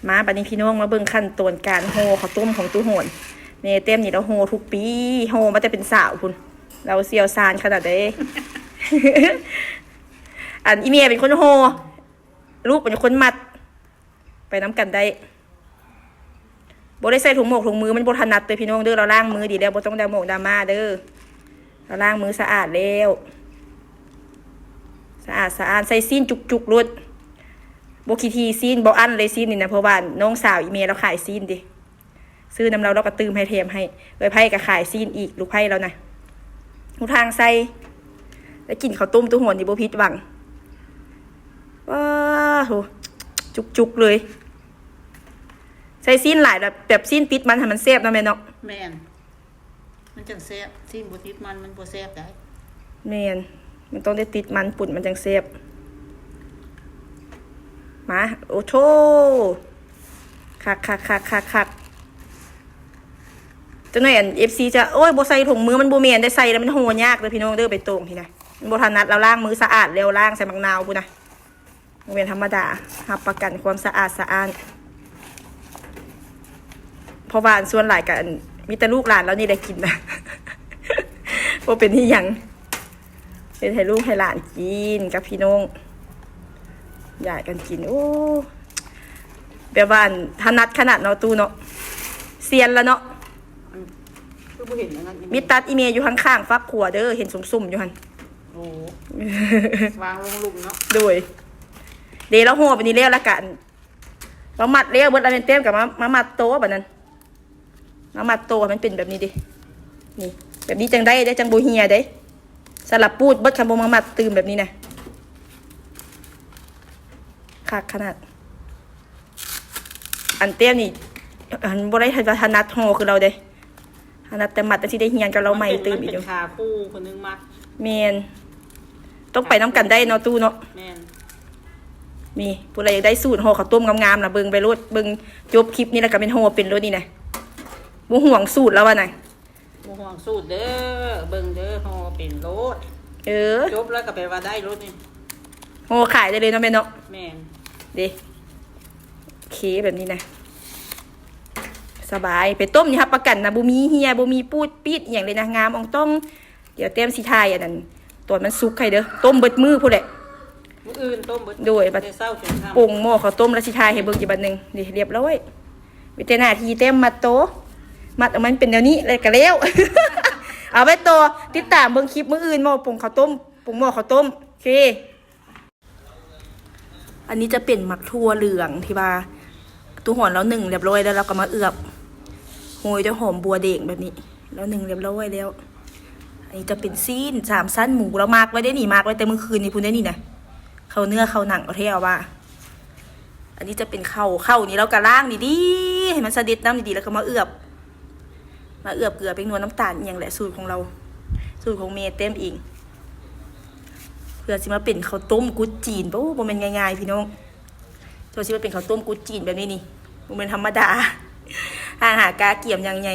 มาบัดนี้พี่น้องมาเบิ่งขั้นตอนการโฮข้าวต้มของตู้โหนเมเต็มนี่เราโฮทุกปีโฮมันจะเป็นสาวคุณเราเซียวซานขนาดใด อันอีเมียเป็นคนโฮลูกเป็นคนมัดไปน้ำกันได้โบได้ใส่ถุงหมกถุงมือมันโบถนัดเลยพี่น้องเด้อเราล้างมือดีแล้วโบต้องดาหมกดามาเด้อเราล้างมือสะอาดแล้วสะอาดใส่ซีนจุกๆรุดโบคีทีซีนโบอันเลยซีนนี่นะเพราะว่าน้องสาวอีเมียเราขายซีนดิซื้อน้ำเราก็ตืมให้เทมให้เลยไพ่กับขายซีนอีกลูกไพ่แล้วนะทุกทางใส่แล้วกินข้าวต้มตู้หวนดิโบพิษหวังว้าโหจุกเลยใส่ซีนหลายแบบซีนติดมันให้มันแซ่บนะแม่เนาะแม่นมันจังแซ่บซีนบ่ติดมันบ่แซ่บได้แม่นมันต้องได้ติดมันปุ่นมันจังแซ่บมาโอ้โธ่คักจังหน่อยอัน FC จะโอ้ยบ่ใส่ถุงมือมันบ่แม่นได้ใส่แล้วมันโหยากเลยพี่น้องเด้อไปตรงพี่นะมันบ่ถนัดเราล้างมือสะอาดแล้วล้างใส่มะนาวพุ่นนะบ่แม่นธรรมดารับประกันความสะอาดเพราะว่าส่วนหลายกันมีแต่ลูกหลานแล้วนี่ได้กินนะ บ่เป็นที่หยังเป็นให้ลูกให้หลานกินกับพี่น้องอยากกันกินโอ้แบบว่าถนัดขนาดเนาะตู้เนาะเซียนแล้วเนาะคือบ่เห็นอย่างนั้นมีตัดอีเมลอยู่ข้างๆฟักขัวเด้อเห็นสุ่มๆอยู่หั่นโอ้วางลงลุมเนาะโดยเดี๋ยวเราโหไปนี่แล้วละกันเรามัดเลี้ยวเบิดอะไรเต็มกับมามัดโตแบบนั้นมามัดโตมันเป็นแบบนี้ดินี่แบบนี้จังได้จังโบเฮียได้สลับปูดเบิดคำโบมามัดตื่มแบบนี้นะคักขนาดอันเตี้ยนี่อันโบได้ถนัดโหคือเราเด้ถนัดแต่มัดแต่ที่ได้เฮียนกับเราใหม่ตื่มอีกอยู่ขาคู่คนนึงมัดเมนต้องไปน้ำกันได้เนาะตู้เนาะแมนมีผู้ใดอยากได้สูตรห่อข้าวต้มงามๆนะเบิ่งไปรถเบิ่งจบคลิปนี้แล้วก็เป็นห่อเป็นรถนี่นะบ่ห่วงสูตรแล้ววะน่ะบ่ห่วงสูตรเด้อเบิ่งเด้อห่อเป็นรถจบแล้วก็ไปว่าได้รถนี่ห่อขายได้เลยเนาะแม่เนาะแม่นเด้โอเคแบบนี้นะสบายไปต้มนี่ครับประกันนะบ่มีเหี่ยบ่มีปูดปิดอย่างเลยนะงามอ่องต้องเดี๋ยวเต็มสิทายอันนั้นตัวมันสุกให้เด้อต้มเบิดมือพุ่นแหละมื้ออื่นต้มเบิดโดยบัดเช้าจนค่ำปรุงหม้อข้าวต้มแล้วสิทายให้เบิ่งอีกบัดนึงนี่เรียบร้อยวิทยานาทีเต็มมัดโตมัดมันเป็นแนวนี้เลยก็แล้ว เอาไว้โตติดตามเบิ่งคลิปมื้ออื่นหม้อปรุงข้าวต้มปรุงหม้อข้าวต้มโอเคอันนี้จะเป็นหมักทั่วเหลืองที่ว่าตู้หอนแล้ว1เรียบร้อยแล้วเราก็มาเอือบโหยด้วยหอมบัวเด้งแบบนี้แล้ว1เรียบร้อยแล้วอันนี้จะเป็นซีน3ชั้นหมูแล้วมากไว้ได้นี่มากไว้แต่เมื่อคืนนี่พุ่นได้นี่นะเข้าเนื้อเข้าหนังเอาเท่าว่าอันนี้จะเป็นเข้านี่เรากระล่างดีๆให้มันสะเด็ดน้ำดีๆแล้วก็มาเอือบเกลือเป็นนวลน้ำตาลอย่างแหละสูตรของเราสูตรของเมย์เต็มเองเพื่อสิมาเป็นข้าวต้มกุดจีนโอ้โหมันง่ายๆพี่น้องตัวสิมาเป็นข้าวต้มกุดจีนแบบนี้นี่มันธรรมดาหากาเกี่ยมอย่างไง